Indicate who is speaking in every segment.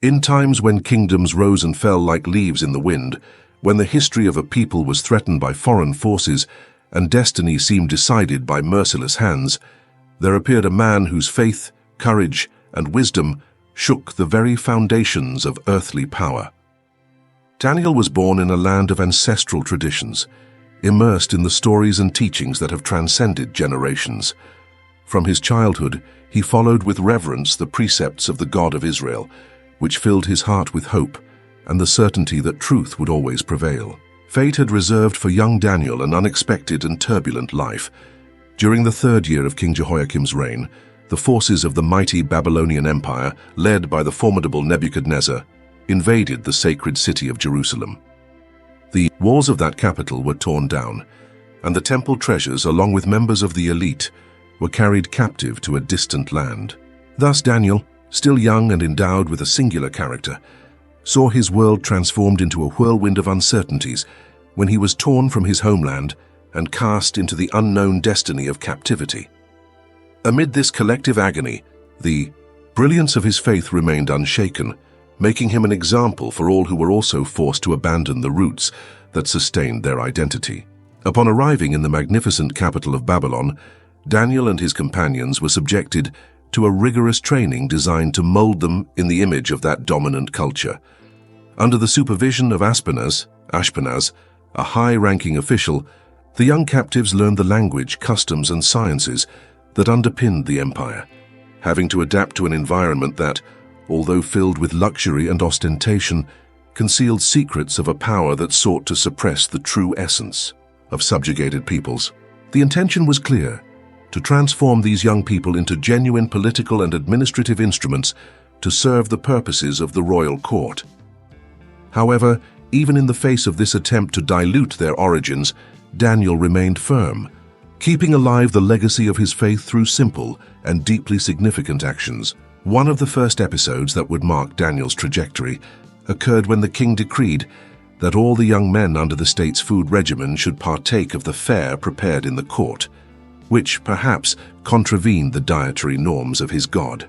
Speaker 1: In times when kingdoms rose and fell like leaves in the wind, when the history of a people was threatened by foreign forces and destiny seemed decided by merciless hands, there appeared a man whose faith, courage, and wisdom shook the very foundations of earthly power. Daniel was born in a land of ancestral traditions, immersed in the stories and teachings that have transcended generations. From his childhood, he followed with reverence the precepts of the God of Israel, which filled his heart with hope and the certainty that truth would always prevail. Fate had reserved for young Daniel an unexpected and turbulent life. During the 3rd year of King Jehoiakim's reign, the forces of the mighty Babylonian Empire, led by the formidable Nebuchadnezzar, invaded the sacred city of Jerusalem. The walls of that capital were torn down, and the temple treasures, along with members of the elite, were carried captive to a distant land. Thus Daniel, still young and endowed with a singular character, saw his world transformed into a whirlwind of uncertainties when he was torn from his homeland and cast into the unknown destiny of captivity. Amid this collective agony, the brilliance of his faith remained unshaken, making him an example for all who were also forced to abandon the roots that sustained their identity. Upon arriving in the magnificent capital of Babylon, Daniel and his companions were subjected to a rigorous training designed to mold them in the image of that dominant culture. Under the supervision of Ashpenaz, a high-ranking official, the young captives learned the language, customs, and sciences that underpinned the empire, having to adapt to an environment that, although filled with luxury and ostentation, concealed secrets of a power that sought to suppress the true essence of subjugated peoples. The intention was clear: to transform these young people into genuine political and administrative instruments to serve the purposes of the royal court. However, even in the face of this attempt to dilute their origins, Daniel remained firm, keeping alive the legacy of his faith through simple and deeply significant actions. One of the first episodes that would mark Daniel's trajectory occurred when the king decreed that all the young men under the state's food regimen should partake of the fare prepared in the court, which perhaps contravened the dietary norms of his god.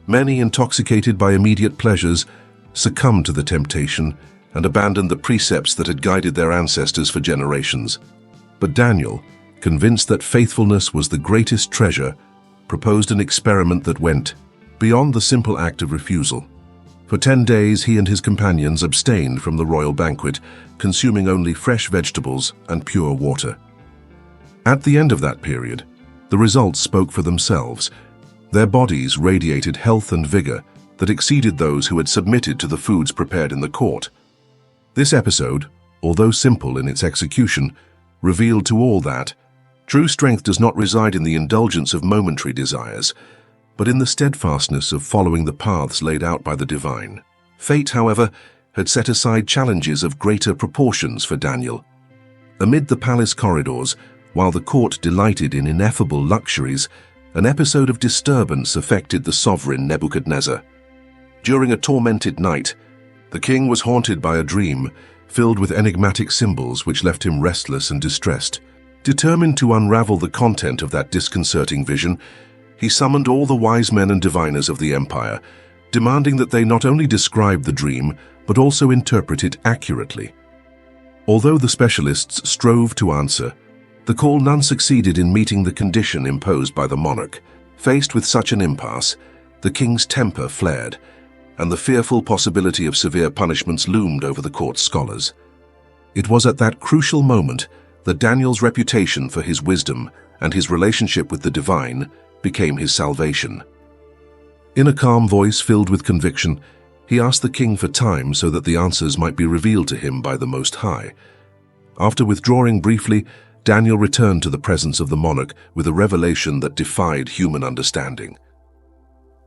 Speaker 1: Many, intoxicated by immediate pleasures, succumbed to the temptation and abandoned the precepts that had guided their ancestors for generations. But Daniel, convinced that faithfulness was the greatest treasure, proposed an experiment that went beyond the simple act of refusal. For 10 days, he and his companions abstained from the royal banquet, consuming only fresh vegetables and pure water. At the end of that period, the results spoke for themselves. Their bodies radiated health and vigor that exceeded those who had submitted to the foods prepared in the court. This episode, although simple in its execution, revealed to all that true strength does not reside in the indulgence of momentary desires, but in the steadfastness of following the paths laid out by the divine. Fate, however, had set aside challenges of greater proportions for Daniel. Amid the palace corridors, while the court delighted in ineffable luxuries, an episode of disturbance affected the sovereign Nebuchadnezzar. During a tormented night, the king was haunted by a dream filled with enigmatic symbols which left him restless and distressed. Determined to unravel the content of that disconcerting vision, he summoned all the wise men and diviners of the empire, demanding that they not only describe the dream, but also interpret it accurately. Although the specialists strove to answer, the call none succeeded in meeting the condition imposed by the monarch. Faced with such an impasse, the king's temper flared, and the fearful possibility of severe punishments loomed over the court's scholars. It was at that crucial moment that Daniel's reputation for his wisdom and his relationship with the divine became his salvation. In a calm voice filled with conviction, he asked the king for time so that the answers might be revealed to him by the Most High. After withdrawing briefly, Daniel returned to the presence of the monarch with a revelation that defied human understanding.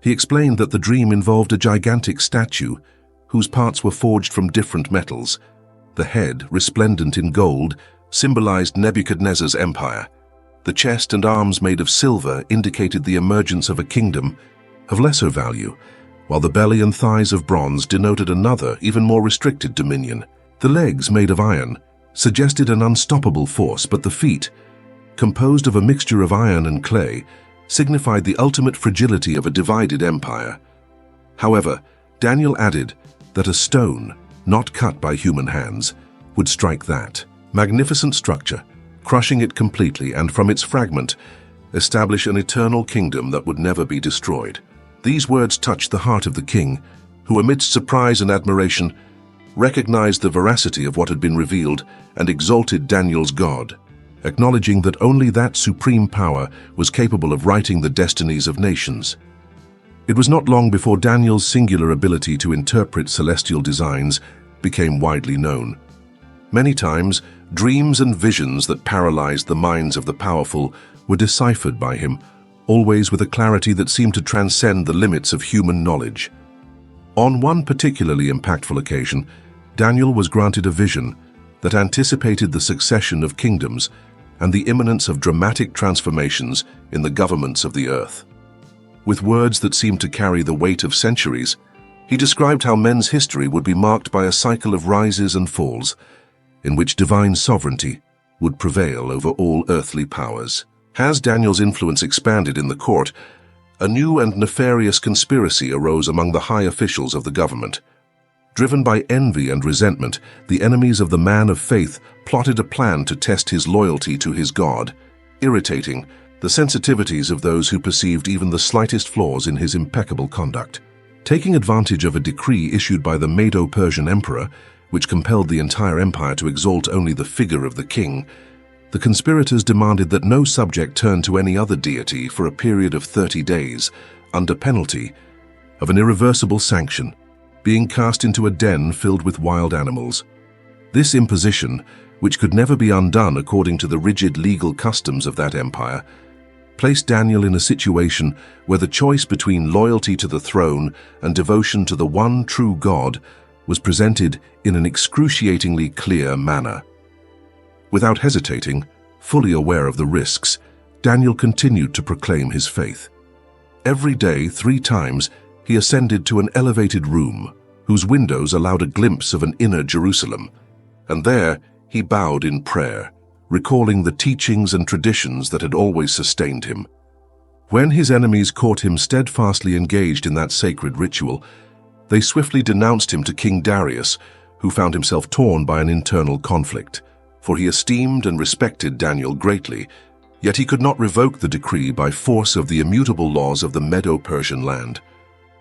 Speaker 1: He explained that the dream involved a gigantic statue whose parts were forged from different metals. The head, resplendent in gold, symbolized Nebuchadnezzar's empire. The chest and arms made of silver indicated the emergence of a kingdom of lesser value, while the belly and thighs of bronze denoted another, even more restricted dominion. The legs, made of iron, suggested an unstoppable force, but the feet, composed of a mixture of iron and clay, signified the ultimate fragility of a divided empire. However, Daniel added that a stone, not cut by human hands, would strike that magnificent structure, crushing it completely, and from its fragment establish an eternal kingdom that would never be destroyed. These words touched the heart of the king, who amidst surprise and admiration recognized the veracity of what had been revealed and exalted Daniel's God, acknowledging that only that supreme power was capable of writing the destinies of nations. It was not long before Daniel's singular ability to interpret celestial designs became widely known. Many times, dreams and visions that paralyzed the minds of the powerful were deciphered by him, always with a clarity that seemed to transcend the limits of human knowledge. On one particularly impactful occasion, Daniel was granted a vision that anticipated the succession of kingdoms and the imminence of dramatic transformations in the governments of the earth. With words that seemed to carry the weight of centuries, he described how men's history would be marked by a cycle of rises and falls, in which divine sovereignty would prevail over all earthly powers. As Daniel's influence expanded in the court, a new and nefarious conspiracy arose among the high officials of the government. Driven by envy and resentment, the enemies of the man of faith plotted a plan to test his loyalty to his God, irritating the sensitivities of those who perceived even the slightest flaws in his impeccable conduct. Taking advantage of a decree issued by the Medo-Persian emperor, which compelled the entire empire to exalt only the figure of the king, the conspirators demanded that no subject turn to any other deity for a period of 30 days, under penalty of an irreversible sanction, being cast into a den filled with wild animals. This imposition, which could never be undone according to the rigid legal customs of that empire, placed Daniel in a situation where the choice between loyalty to the throne and devotion to the one true God was presented in an excruciatingly clear manner. Without hesitating, fully aware of the risks, Daniel continued to proclaim his faith. Every day, 3 times, he ascended to an elevated room, whose windows allowed a glimpse of an inner Jerusalem, and there he bowed in prayer, recalling the teachings and traditions that had always sustained him. When his enemies caught him steadfastly engaged in that sacred ritual, they swiftly denounced him to King Darius, who found himself torn by an internal conflict, for he esteemed and respected Daniel greatly, yet he could not revoke the decree by force of the immutable laws of the Medo-Persian land.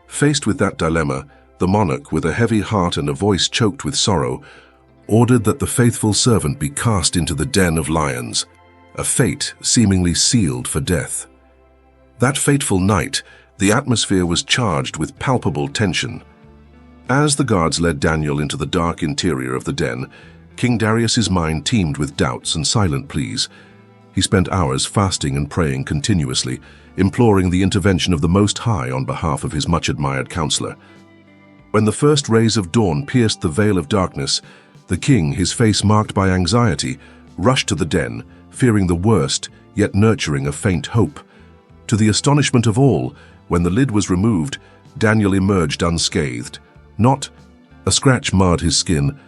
Speaker 1: Faced with that dilemma, the monarch, with a heavy heart and a voice choked with sorrow, ordered that the faithful servant be cast into the den of lions, a fate seemingly sealed for death. That fateful night, the atmosphere was charged with palpable tension. As the guards led Daniel into the dark interior of the den, King Darius's mind teemed with doubts and silent pleas. He spent hours fasting and praying continuously, imploring the intervention of the Most High on behalf of his much-admired counselor. When the first rays of dawn pierced the veil of darkness, the king, his face marked by anxiety, rushed to the den, fearing the worst, yet nurturing a faint hope. To the astonishment of all, when the lid was removed, Daniel emerged unscathed. Not a scratch marred his skin,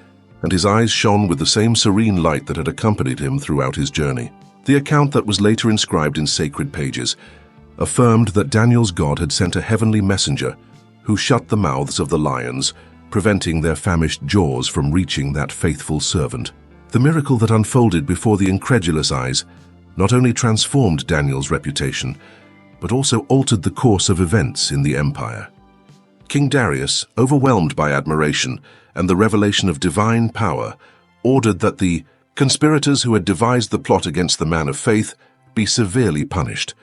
Speaker 1: and his eyes shone with the same serene light that had accompanied him throughout his journey. The account that was later inscribed in sacred pages affirmed that Daniel's God had sent a heavenly messenger who shut the mouths of the lions, preventing their famished jaws from reaching that faithful servant. The miracle that unfolded before the incredulous eyes not only transformed Daniel's reputation, but also altered the course of events in the empire. King Darius, overwhelmed by admiration and the revelation of divine power, ordered that the conspirators who had devised the plot against the man of faith be severely punished,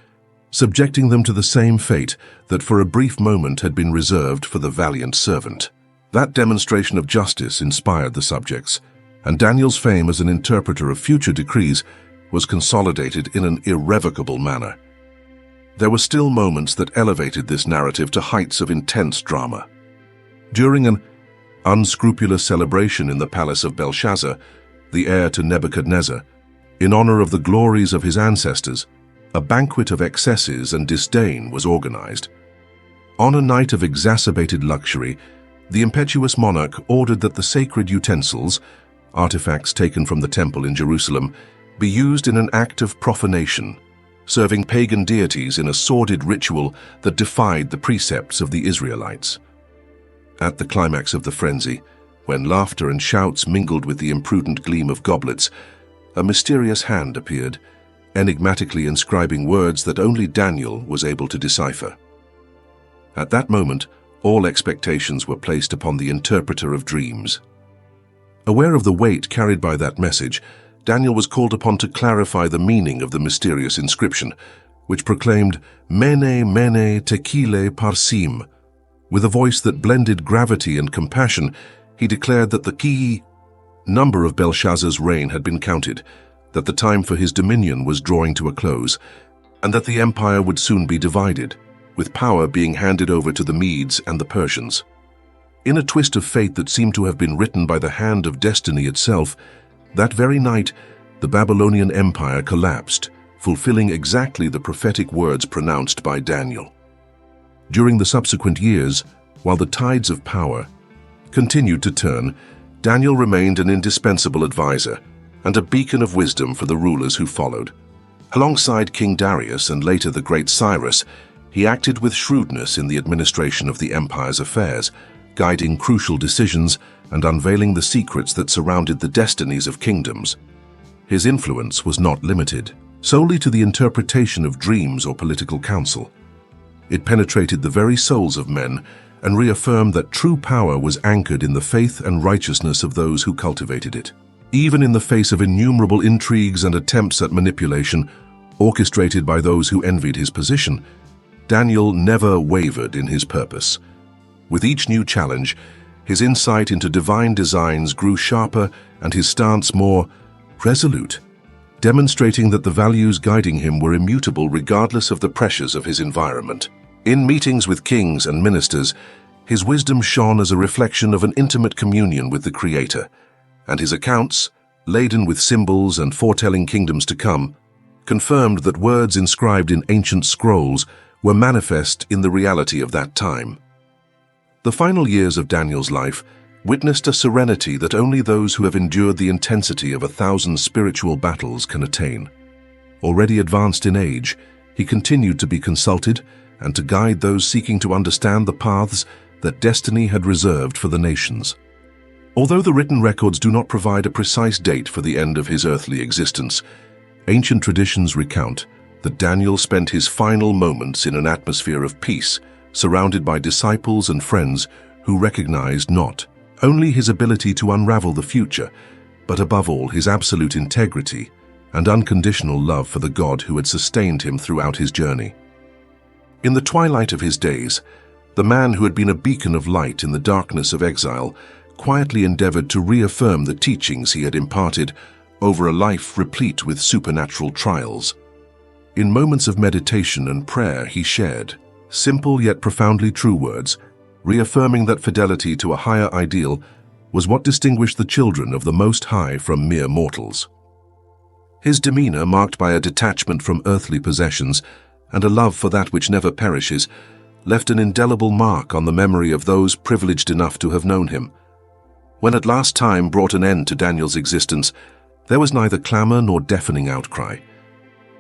Speaker 1: subjecting them to the same fate that for a brief moment had been reserved for the valiant servant. That demonstration of justice inspired the subjects, and Daniel's fame as an interpreter of future decrees was consolidated in an irrevocable manner. There were still moments that elevated this narrative to heights of intense drama. During an unscrupulous celebration in the palace of Belshazzar, the heir to Nebuchadnezzar, in honor of the glories of his ancestors, a banquet of excesses and disdain was organized. On a night of exacerbated luxury, the impetuous monarch ordered that the sacred utensils, artifacts taken from the temple in Jerusalem, be used in an act of profanation, serving pagan deities in a sordid ritual that defied the precepts of the Israelites. At the climax of the frenzy, when laughter and shouts mingled with the imprudent gleam of goblets, a mysterious hand appeared, enigmatically inscribing words that only Daniel was able to decipher. At that moment, all expectations were placed upon the interpreter of dreams. Aware of the weight carried by that message, Daniel was called upon to clarify the meaning of the mysterious inscription, which proclaimed "Mene, mene, tekel parsim." With a voice that blended gravity and compassion, he declared that the key number of Belshazzar's reign had been counted, that the time for his dominion was drawing to a close, and that the empire would soon be divided, with power being handed over to the Medes and the Persians. In a twist of fate that seemed to have been written by the hand of destiny itself, that very night, the Babylonian Empire collapsed, fulfilling exactly the prophetic words pronounced by Daniel. During the subsequent years, while the tides of power continued to turn, Daniel remained an indispensable advisor and a beacon of wisdom for the rulers who followed. Alongside King Darius and later the Great Cyrus, he acted with shrewdness in the administration of the empire's affairs, guiding crucial decisions and unveiling the secrets that surrounded the destinies of kingdoms. His influence was not limited solely to the interpretation of dreams or political counsel. It penetrated the very souls of men and reaffirmed that true power was anchored in the faith and righteousness of those who cultivated it. Even in the face of innumerable intrigues and attempts at manipulation, orchestrated by those who envied his position, Daniel never wavered in his purpose. With each new challenge, his insight into divine designs grew sharper and his stance more resolute, demonstrating that the values guiding him were immutable regardless of the pressures of his environment. In meetings with kings and ministers, his wisdom shone as a reflection of an intimate communion with the Creator, and his accounts, laden with symbols and foretelling kingdoms to come, confirmed that words inscribed in ancient scrolls were manifest in the reality of that time. The final years of Daniel's life witnessed a serenity that only those who have endured the intensity of 1,000 spiritual battles can attain. Already advanced in age, he continued to be consulted and to guide those seeking to understand the paths that destiny had reserved for the nations. Although the written records do not provide a precise date for the end of his earthly existence, ancient traditions recount that Daniel spent his final moments in an atmosphere of peace, surrounded by disciples and friends who recognized not only his ability to unravel the future, but above all his absolute integrity and unconditional love for the God who had sustained him throughout his journey. In the twilight of his days, the man who had been a beacon of light in the darkness of exile quietly endeavored to reaffirm the teachings he had imparted over a life replete with supernatural trials. In moments of meditation and prayer, he shared simple yet profoundly true words, reaffirming that fidelity to a higher ideal was what distinguished the children of the Most High from mere mortals. His demeanor, marked by a detachment from earthly possessions and a love for that which never perishes, left an indelible mark on the memory of those privileged enough to have known him. When at last time brought an end to Daniel's existence, there was neither clamor nor deafening outcry.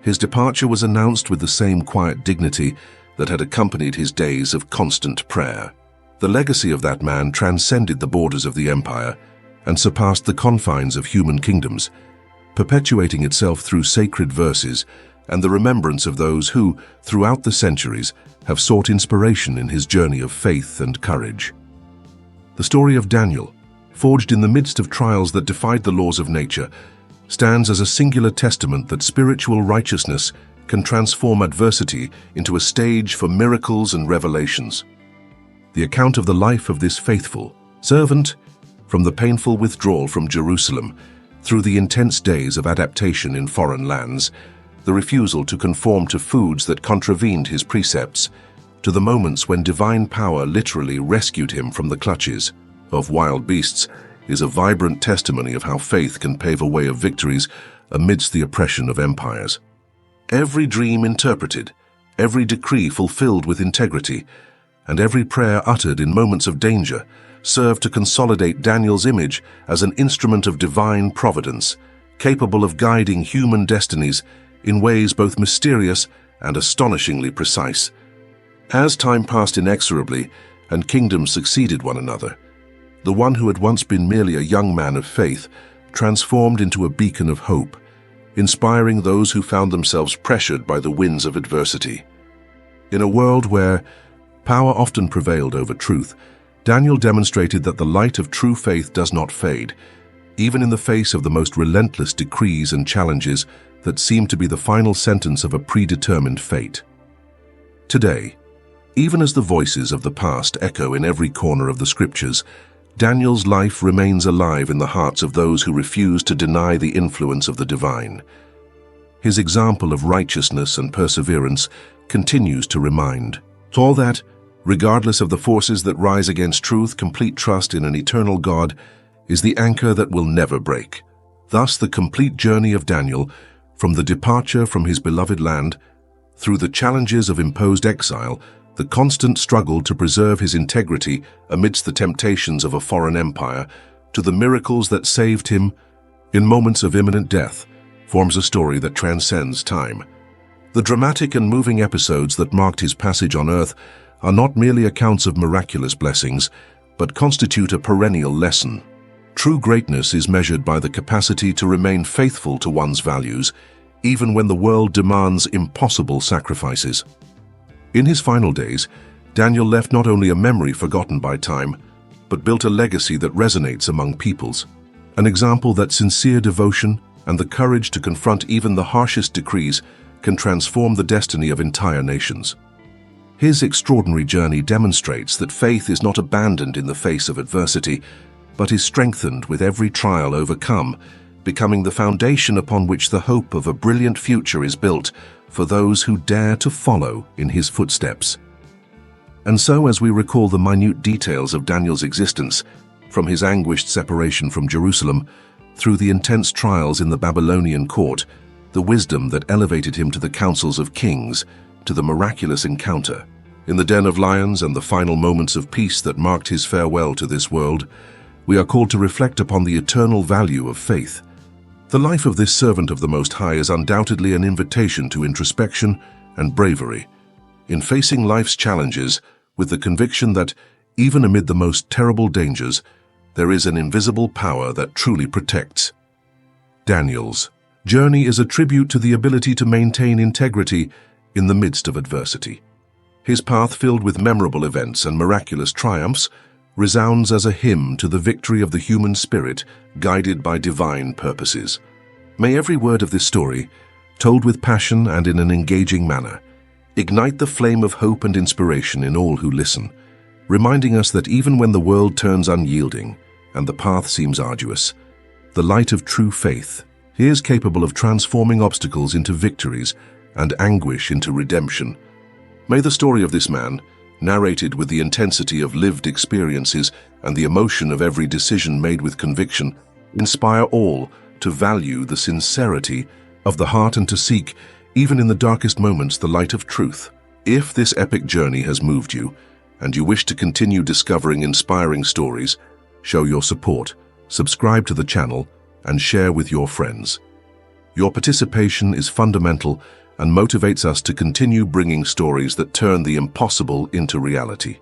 Speaker 1: His departure was announced with the same quiet dignity that had accompanied his days of constant prayer. The legacy of that man transcended the borders of the empire and surpassed the confines of human kingdoms, perpetuating itself through sacred verses and the remembrance of those who, throughout the centuries, have sought inspiration in his journey of faith and courage. The story of Daniel, forged in the midst of trials that defied the laws of nature, stands as a singular testament that spiritual righteousness can transform adversity into a stage for miracles and revelations. The account of the life of this faithful servant, from the painful withdrawal from Jerusalem, through the intense days of adaptation in foreign lands, the refusal to conform to foods that contravened his precepts, to the moments when divine power literally rescued him from the clutches of wild beasts, is a vibrant testimony of how faith can pave a way of victories amidst the oppression of empires. Every dream interpreted, every decree fulfilled with integrity, and every prayer uttered in moments of danger served to consolidate Daniel's image as an instrument of divine providence, capable of guiding human destinies in ways both mysterious and astonishingly precise. As time passed inexorably, and kingdoms succeeded one another. The one who had once been merely a young man of faith transformed into a beacon of hope, inspiring those who found themselves pressured by the winds of adversity. In a world where power often prevailed over truth, Daniel demonstrated that the light of true faith does not fade, even in the face of the most relentless decrees and challenges that seem to be the final sentence of a predetermined fate. Today, even as the voices of the past echo in every corner of the scriptures, Daniel's life remains alive in the hearts of those who refuse to deny the influence of the divine. His example of righteousness and perseverance continues to remind all that, regardless of the forces that rise against truth, complete trust in an eternal God is the anchor that will never break. Thus, the complete journey of Daniel, from the departure from his beloved land, through the challenges of imposed exile, the constant struggle to preserve his integrity amidst the temptations of a foreign empire, to the miracles that saved him in moments of imminent death, forms a story that transcends time. The dramatic and moving episodes that marked his passage on earth are not merely accounts of miraculous blessings, but constitute a perennial lesson. True greatness is measured by the capacity to remain faithful to one's values, even when the world demands impossible sacrifices. In his final days, Daniel left not only a memory forgotten by time, but built a legacy that resonates among peoples, an example that sincere devotion and the courage to confront even the harshest decrees can transform the destiny of entire nations. His extraordinary journey demonstrates that faith is not abandoned in the face of adversity, but is strengthened with every trial overcome, becoming the foundation upon which the hope of a brilliant future is built for those who dare to follow in his footsteps. And so, as we recall the minute details of Daniel's existence, from his anguished separation from Jerusalem, through the intense trials in the Babylonian court, the wisdom that elevated him to the councils of kings, to the miraculous encounter in the den of lions and the final moments of peace that marked his farewell to this world, we are called to reflect upon the eternal value of faith. The life of this servant of the Most High is undoubtedly an invitation to introspection and bravery, in facing life's challenges with the conviction that, even amid the most terrible dangers, there is an invisible power that truly protects. Daniel's journey is a tribute to the ability to maintain integrity in the midst of adversity. His path, filled with memorable events and miraculous triumphs, resounds as a hymn to the victory of the human spirit guided by divine purposes. May every word of this story, told with passion and in an engaging manner, ignite the flame of hope and inspiration in all who listen, reminding us that even when the world turns unyielding and the path seems arduous, the light of true faith is capable of transforming obstacles into victories and anguish into redemption. May the story of this man, narrated with the intensity of lived experiences and the emotion of every decision made with conviction, inspire all to value the sincerity of the heart and to seek, even in the darkest moments, the light of truth. If this epic journey has moved you, and you wish to continue discovering inspiring stories, show your support, subscribe to the channel, and share with your friends. Your participation is fundamental and motivates us to continue bringing stories that turn the impossible into reality.